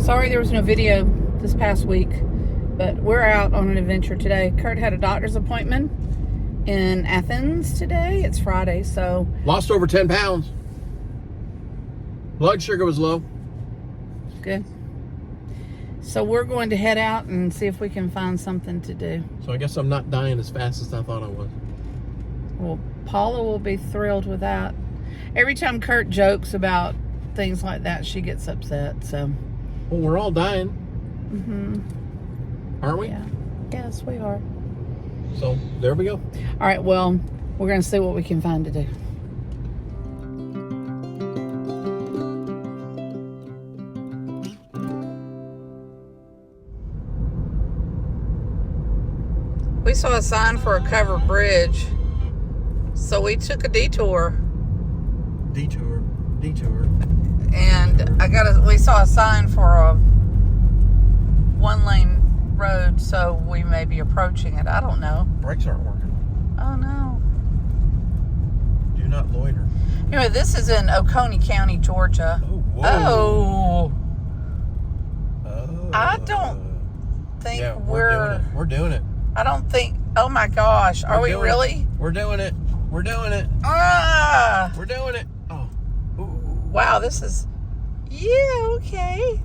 Sorry there was no video this past week, but we're out on an adventure today. Kurt had a doctor's appointment in Athens today. It's Friday, so... Lost over 10 pounds. Blood sugar was low. Good. So we're going to head out and see if we can find something to do. So I guess I'm not dying as fast as I thought I was. Well, Paula will be thrilled with that. Every time Kurt jokes about things like that, she gets upset, so... Well, we're all dying. Mm-hmm. Aren't we? Yeah. Yes, we are. So, there we go. All right, well, we're going to see what we can find to do. We saw a sign for a covered bridge, so we took a detour. Detour. And we saw a sign for a one-lane road, so we may be approaching it. I don't know. Brakes aren't working. Oh, no. Do not loiter. Anyway, this is in Oconee County, Georgia. Oh, whoa. Oh. I don't think We're doing it. I don't think... Oh, my gosh. Are we really? We're doing it. We're doing it. Ah! We're doing it. Oh. Ooh. Wow, this is... Yeah, okay.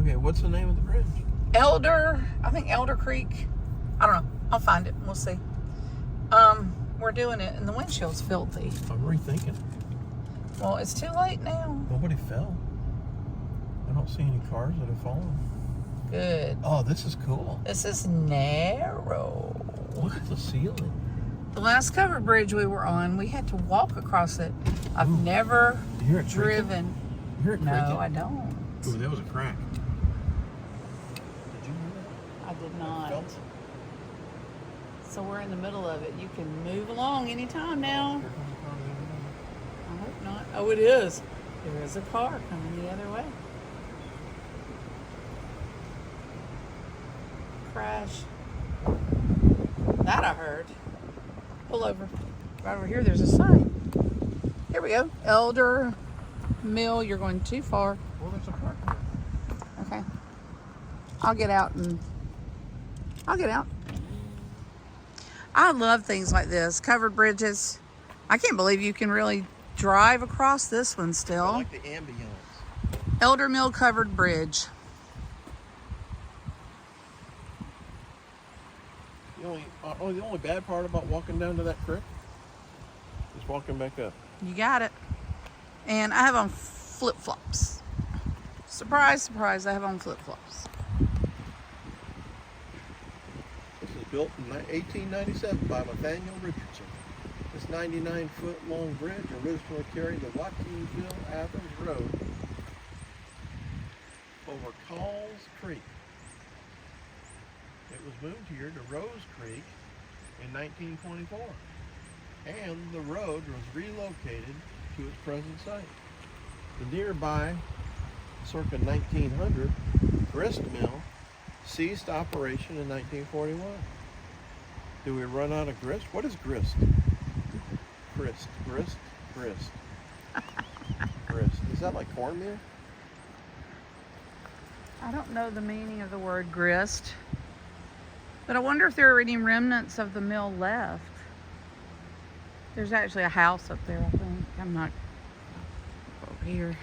Okay, what's the name of the bridge? I think Elder Creek. I don't know. I'll find it. We'll see. We're doing it, and the windshield's filthy. I'm rethinking. Well, it's too late now. Nobody fell. I don't see any cars that have fallen. Good. Oh, this is cool. This is narrow. Look at the ceiling. The last covered bridge we were on, we had to walk across it. I've never driven. You hear it creaking? No, I don't. Ooh, that was a crack. Did you hear that? I did not. Felt? So we're in the middle of it. You can move along anytime now. I hope not. Oh, it is. There is a car coming the other way. Crash. That I heard. Pull over. Right over here, there's a sign. Here we go. Elder Mill, you're going too far. Well, there's a car. Okay. I'll get out. I love things like this. Covered bridges. I can't believe you can really drive across this one still. I like the ambience. Elder Mill Covered Bridge. The only bad part about walking down to that creek is walking back up. You got it. And I have on flip-flops. Surprise, surprise, I have on flip-flops. This was built in 1897 by Nathaniel Richardson. This 99-foot-long bridge originally carried the Watsonville-Athens Road over Calls Creek. It was moved here to Rose Creek in 1924, and the road was relocated to its present site. The nearby, circa 1900, grist mill ceased operation in 1941. Do we run out of grist? What is grist? Grist. Is that like cornmeal? I don't know the meaning of the word grist, but I wonder if there are any remnants of the mill left. There's actually a house up there, I think. I'm not over here.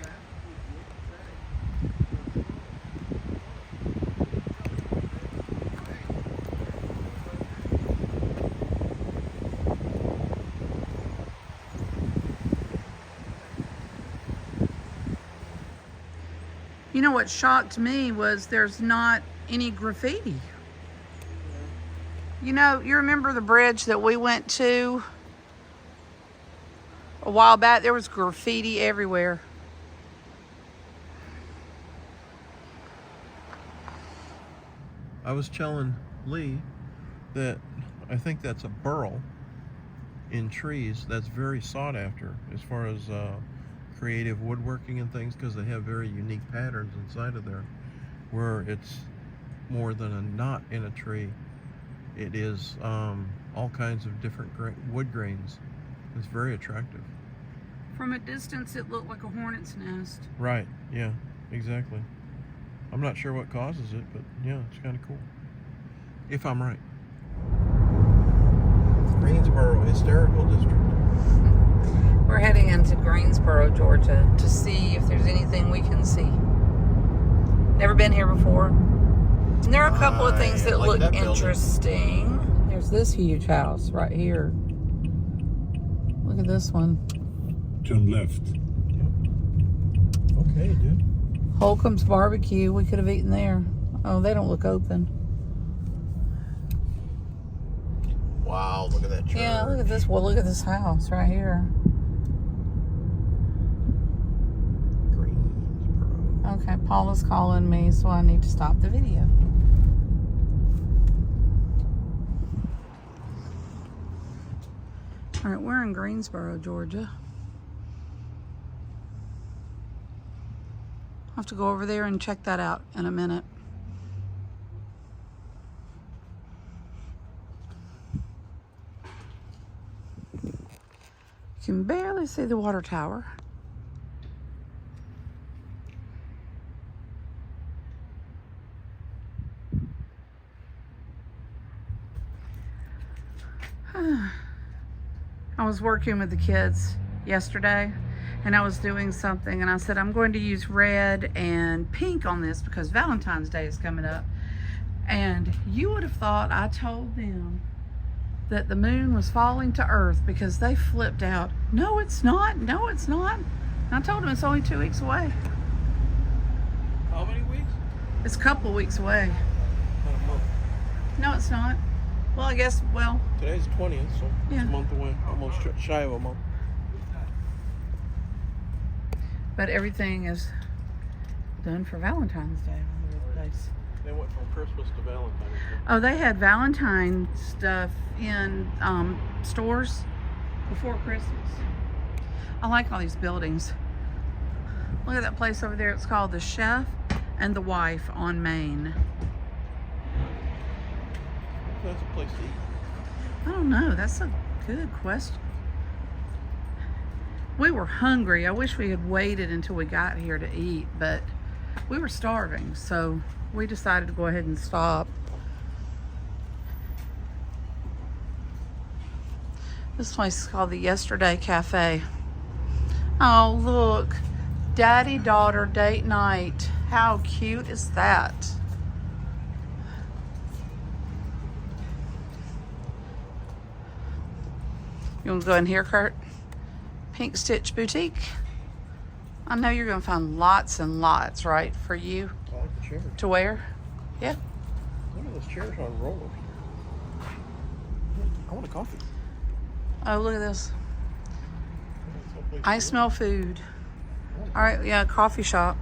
You know what shocked me was there's not any graffiti. You know, you remember the bridge that we went to a while back? There was graffiti everywhere. I was telling Lee that I think that's a burl in trees that's very sought after as far as creative woodworking and things, because they have very unique patterns inside of there where it's more than a knot in a tree. It is all kinds of different wood grains. It's very attractive. From a distance, it looked like a hornet's nest. Right, yeah, exactly. I'm not sure what causes it, but yeah, it's kind of cool. If I'm right. Greensboro Hysterical District. We're heading into Greensboro, Georgia to see if there's anything we can see. Never been here before. And there are a couple of things that like look that building. interesting. There's this huge house right here. Look at this one. Turn left. Okay, dude. Holcomb's Barbecue. We could have eaten there. Oh, they don't look open. Wow, look at that church. Yeah, look at this. Well, look at this house right here. Greensboro. Okay, Paula's calling me, so I need to stop the video. All right, we're in Greensboro, Georgia. I'll have to go over there and check that out in a minute. You can barely see the water tower. I was working with the kids yesterday and I was doing something and I said I'm going to use red and pink on this because Valentine's Day is coming up. And you would have thought I told them that the moon was falling to earth because they flipped out. No, it's not. No, it's not. And I told them it's only 2 weeks away. How many weeks? It's a couple of weeks away. About a month. No, it's not. Well, I guess, well, Today's the 20th, so Yeah. it's a month away. Almost shy of a month. but everything is done for Valentine's Day all over the place. They went from Christmas to Valentine's Day. Oh, they had Valentine stuff in stores before Christmas. I like all these buildings. Look at that place over there. It's called The Chef and the Wife on Main. That's a place to eat. I don't know. That's a good question. We were hungry. I wish we had waited until we got here to eat, but we were starving, so we decided to go ahead and stop. This place is called the Yesterday Cafe. Oh, look. Daddy-daughter date night. How cute is that? You want to go in here, Kurt? Pink Stitch Boutique. I know you're going to find lots and lots, right, for you I like the chairs. to wear. Yeah. Look at those chairs on rollers. I want a coffee. Oh, look at this. Someplace I to smell food. All right, yeah, coffee shop.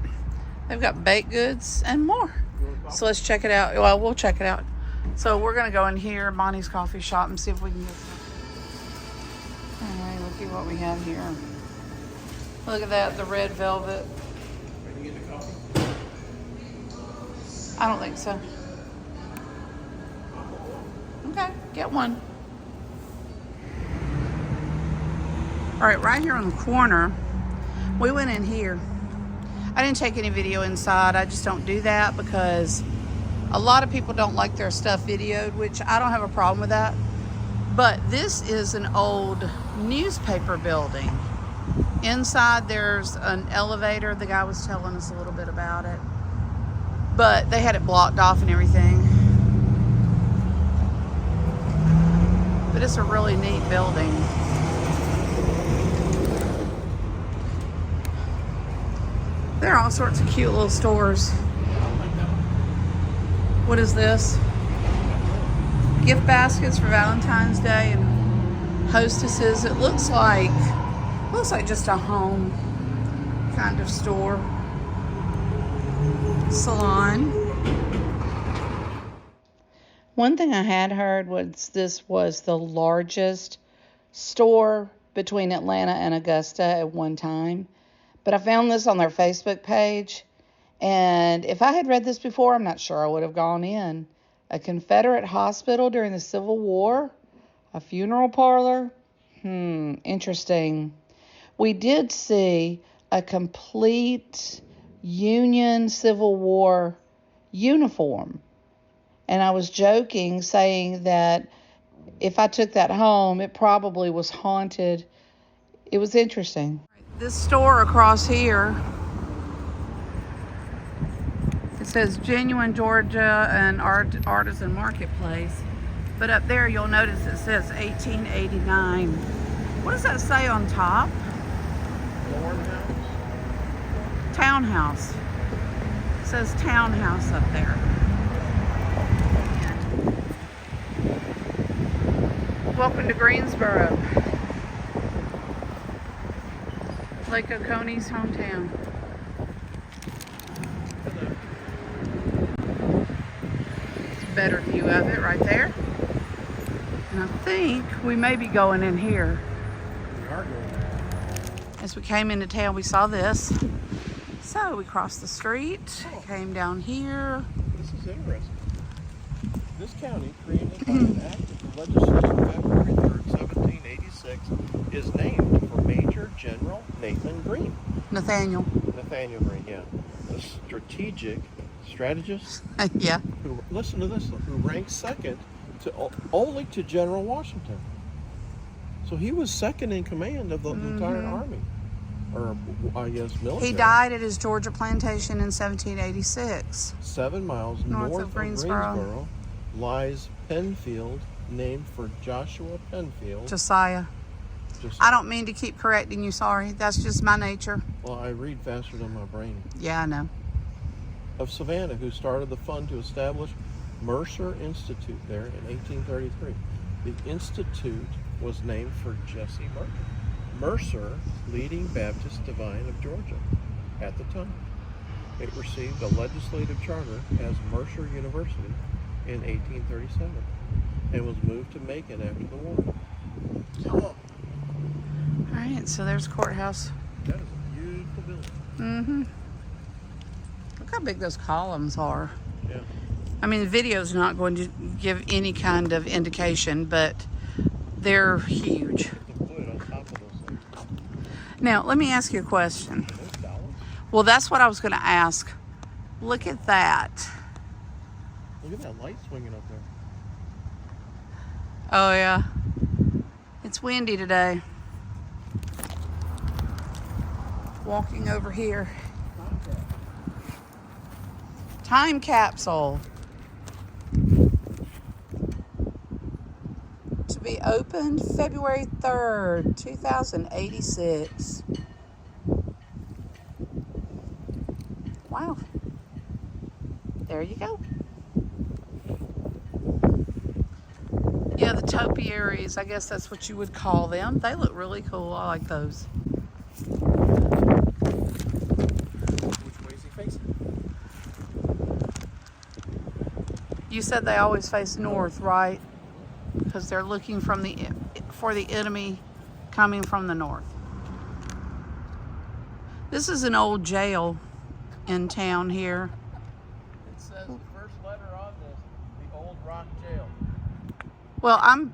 They've got baked goods and more. You want a coffee? So let's check it out. Well, we'll check it out. So we're going to go in here, Bonnie's coffee shop, and see if we can get some. All right, look at what we have here. Look at that, the red velvet. Are you getting a coffee? I don't think so. Okay, get one. All right, right here on the corner, we went in here. I didn't take any video inside. I just don't do that because a lot of people don't like their stuff videoed, which I don't have a problem with that. But this is an old newspaper building. Inside there's an elevator. The guy was telling us a little bit about it. But they had it blocked off and everything. But it's a really neat building. There are all sorts of cute little stores. What is this? Gift baskets for Valentine's Day and hostesses. It looks like just a home kind of store. Salon. One thing I had heard was this was the largest store between Atlanta and Augusta at one time. But I found this on their Facebook page. And if I had read this before, I'm not sure I would have gone in. A Confederate hospital during the Civil War? A funeral parlor? Interesting. We did see a complete Union Civil War uniform. And I was joking, saying that if I took that home, it probably was haunted. It was interesting. This store across here, it says Genuine Georgia and Artisan Marketplace. But up there, you'll notice it says 1889. What does that say on top? Townhouse. It says townhouse up there. Welcome to Greensboro, Lake Oconee's hometown. It's a better view of it right there. And I think we may be going in here. We are going. As we came into town, we saw this. So we crossed the street, came down here. This is interesting. This county, created by an act of legislation February 3rd, 1786, is named for Major General Nathaniel Greene. Nathaniel Greene, yeah. The strategist. Yeah. Who, listen to this, who ranked second only to General Washington. So he was second in command of the entire army. Or, I guess, military. He died at his Georgia plantation in 1786. 7 miles north of Greensboro lies Penfield, named for Joshua Penfield. Josiah. I don't mean to keep correcting you, sorry. That's just my nature. Well, I read faster than my brain. Yeah, I know. Of Savannah, who started the fund to establish Mercer Institute there in 1833. The institute was named for Jesse Mercer, leading Baptist divine of Georgia at the time. It received a legislative charter as Mercer University in 1837 and was moved to Macon after the war. All right, so there's courthouse. That is a beautiful building. Mm-hmm. Look how big those columns are. Yeah. I mean, the video's not going to give any kind of indication, but they're huge. The wood on top of those things. Now, let me ask you a question. Those dollars? Well, that's what I was going to ask. Look at that. Look at that light swinging up there. Oh, yeah. It's windy today. Walking over here. Time capsule. To be opened February 3rd, 2086. Wow. There you go. Yeah, the topiaries, I guess that's what you would call them. They look really cool. I like those. Which way is he facing? You said they always face north, right? Because they're looking for the enemy coming from the north. This is an old jail in town here. It says the first letter on this, the Old Rock Jail. Well, I'm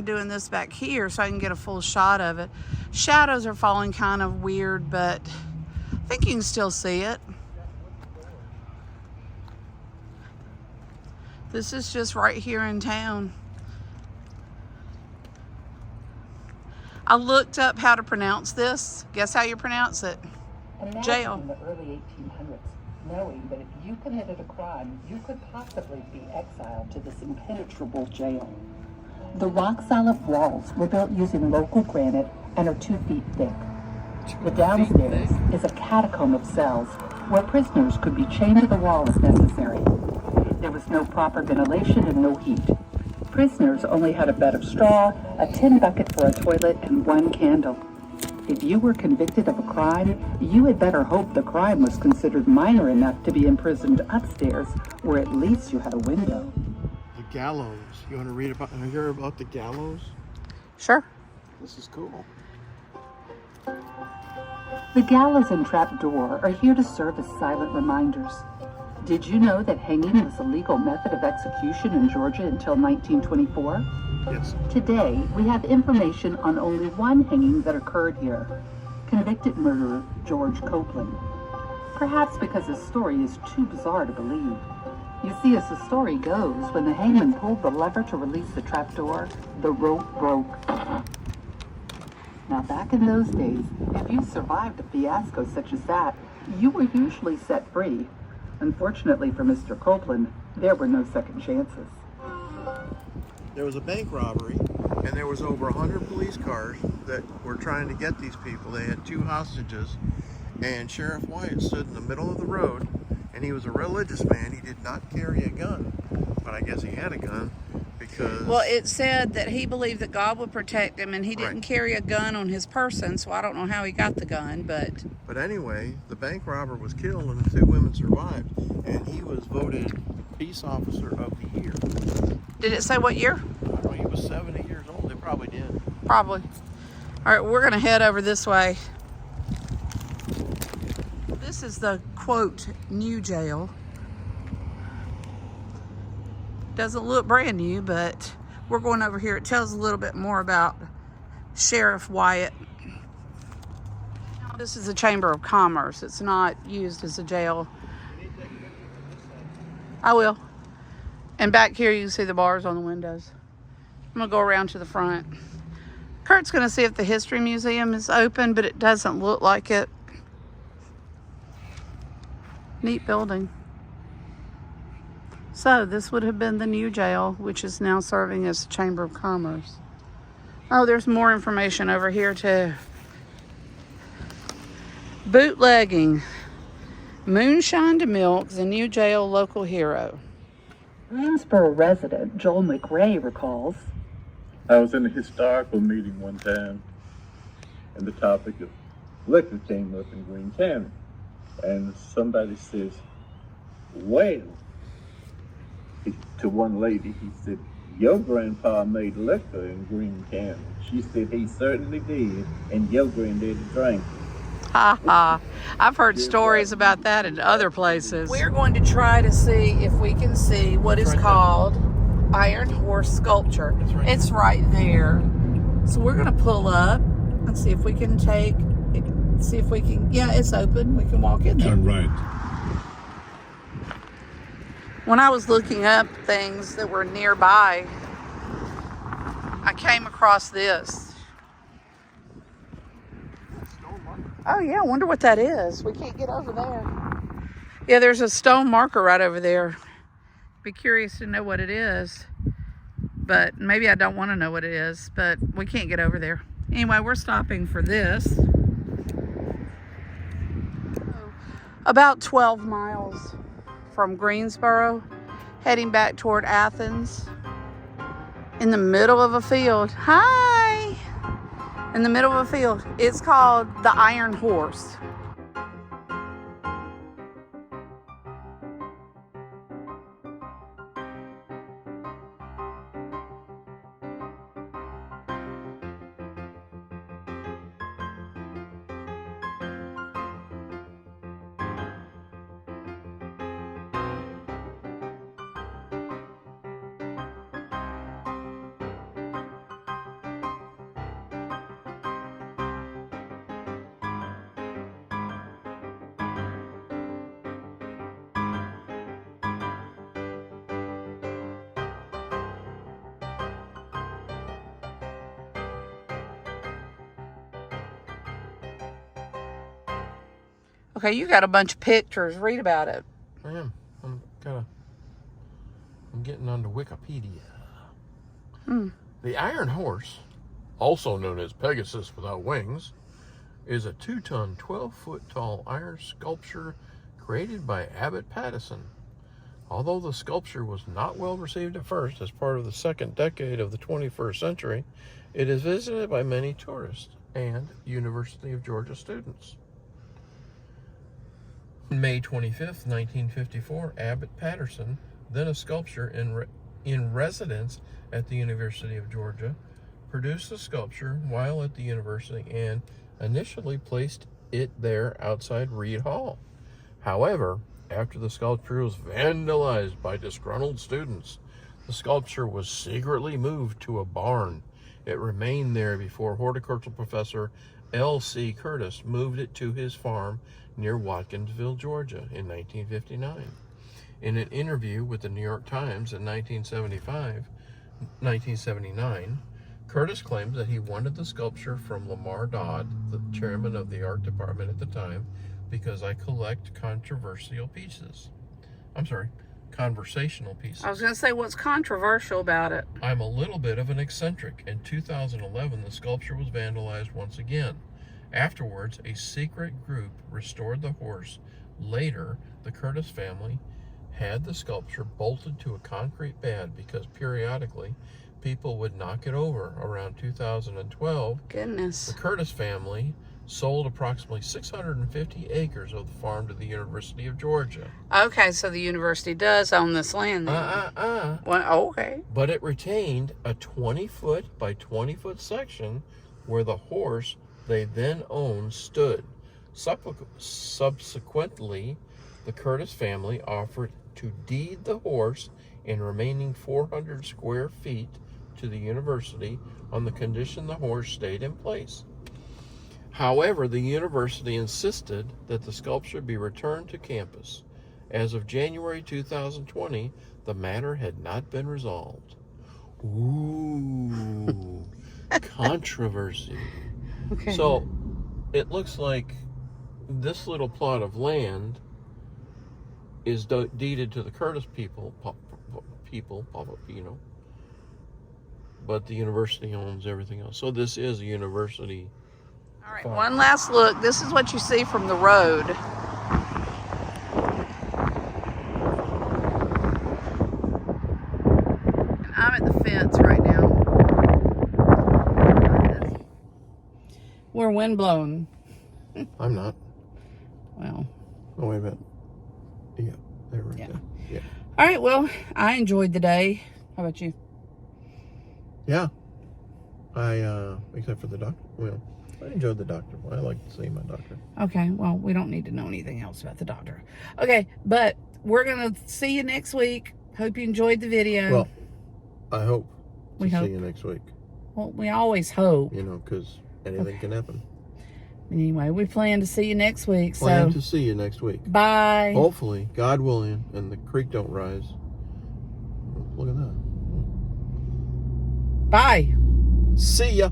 doing this back here so I can get a full shot of it. Shadows are falling kind of weird, but I think you can still see it. This is just right here in town. I looked up how to pronounce this. Guess how you pronounce it? Jail. In the early 1800s, knowing that if you committed a crime, you could possibly be exiled to this impenetrable jail. The rock-solid walls were built using local granite and are 2 feet thick. The downstairs is a catacomb of cells where prisoners could be chained to the wall if necessary. There was no proper ventilation and no heat. Prisoners only had a bed of straw, a tin bucket for a toilet, and 1 candle. If you were convicted of a crime, you had better hope the crime was considered minor enough to be imprisoned upstairs, where at least you had a window. The gallows. You want to hear about the gallows? Sure. This is cool. The gallows and trapdoor are here to serve as silent reminders. Did you know that hanging was a legal method of execution in Georgia until 1924? Yes. Today, we have information on only 1 hanging that occurred here. Convicted murderer George Copeland. perhaps because his story is too bizarre to believe. You see, as the story goes, when the hangman pulled the lever to release the trapdoor, the rope broke. Now, back in those days, if you survived a fiasco such as that, you were usually set free. Unfortunately for Mr. Copeland, there were no second chances. There was a bank robbery, and there was over 100 police cars that were trying to get these people. They had 2 hostages, and Sheriff Wyatt stood in the middle of the road, and he was a religious man. He did not carry a gun, but I guess he had a gun because... Well, it said that he believed that God would protect him, and he didn't Right. carry a gun on his person, so I don't know how he got the gun, but... But anyway, the bank robber was killed, and the 2 women survived, and he was voted Peace Officer of the Year. Did it say what year? I don't know, he was 70 years old. They probably did. Probably. All right, we're going to head over this way. This is the, quote, new jail. Doesn't look brand new, but we're going over here. It tells a little bit more about Sheriff Wyatt. This is a Chamber of Commerce. It's not used as a jail. I will. And back here you can see the bars on the windows. I'm going to go around to the front. Kurt's going to see if the History Museum is open, but it doesn't look like it. Neat building. So this would have been the new jail, which is now serving as the Chamber of Commerce. Oh, there's more information over here too. Bootlegging. Moonshine to milk, the new jail local hero. Greensboro resident Joel McRae recalls, I was in a historical meeting one time, and the topic of liquor came up in Greene County. And somebody says, well, to one lady, he said, your grandpa made liquor in Greene County. She said, he certainly did, and your granddaddy drank it. Ha ha. I've heard stories about that in other places. We're going to try to see if we can see what is called Iron Horse Sculpture. It's right there. So we're going to pull up and see if we can yeah, it's open. We can walk in there. Turn right. When I was looking up things that were nearby, I came across this. Oh yeah, I wonder what that is. We can't get over there. Yeah, there's a stone marker right over there. Be curious to know what it is. But maybe I don't want to know what it is, but we can't get over there. Anyway, we're stopping for this. About 12 miles from Greensboro, heading back toward Athens. In the middle of a field. Hi! In the middle of a field. It's called the Iron Horse. Okay, you got a bunch of pictures. Read about it. I am. I'm getting onto Wikipedia. The Iron Horse, also known as Pegasus without wings, is a 2-ton, 12-foot tall iron sculpture created by Abbot Patterson. Although the sculpture was not well received at first as part of the second decade of the 21st century, it is visited by many tourists and University of Georgia students. May 25th, 1954, Abbot Patterson, then a sculptor in residence at the University of Georgia, produced the sculpture while at the university and initially placed it there outside Reed Hall. However, after the sculpture was vandalized by disgruntled students, the sculpture was secretly moved to a barn. It remained there before horticultural professor L.C. Curtis moved it to his farm near Watkinsville, Georgia in 1959. In an interview with the New York Times in 1979, Curtis claims that he wanted the sculpture from Lamar Dodd, the chairman of the art department at the time, because I collect conversational pieces. I was going to say, what's controversial about it? I'm a little bit of an eccentric. In 2011, the sculpture was vandalized once again. Afterwards, a secret group restored the horse. Later, the Curtis family had the sculpture bolted to a concrete pad because periodically people would knock it over. Around 2012, Goodness. the Curtis family sold approximately 650 acres of the farm to the University of Georgia. Okay, so the university does own this land then. Well, okay. But it retained a 20-foot by 20-foot section where the horse they then owned stood. Subsequently, the Curtis family offered to deed the horse and remaining 400 square feet to the university on the condition the horse stayed in place. However, the university insisted that the sculpture be returned to campus. As of January 2020, the matter had not been resolved. Ooh, controversy. Okay. So, it looks like this little plot of land is deeded to the Curtis people, but the university owns everything else. So this is a university. All right, one last look. This is what you see from the road. And I'm at the fence right now. We're windblown. I'm not. Well. Oh, wait a minute. Yeah, there we go. Yeah. All right, well, I enjoyed the day. How about you? Yeah. Except for the doctor. Well, I enjoyed the doctor. I like to see my doctor. Okay, well, we don't need to know anything else about the doctor. Okay, but we're going to see you next week. Hope you enjoyed the video. Well, I hope to We hope. see you next week. Well, we always hope. You know, because anything can happen. Anyway, we plan to see you next week. Plan So to see you next week. bye. Hopefully, God willing, and the creek don't rise. Look at that. Bye. See ya.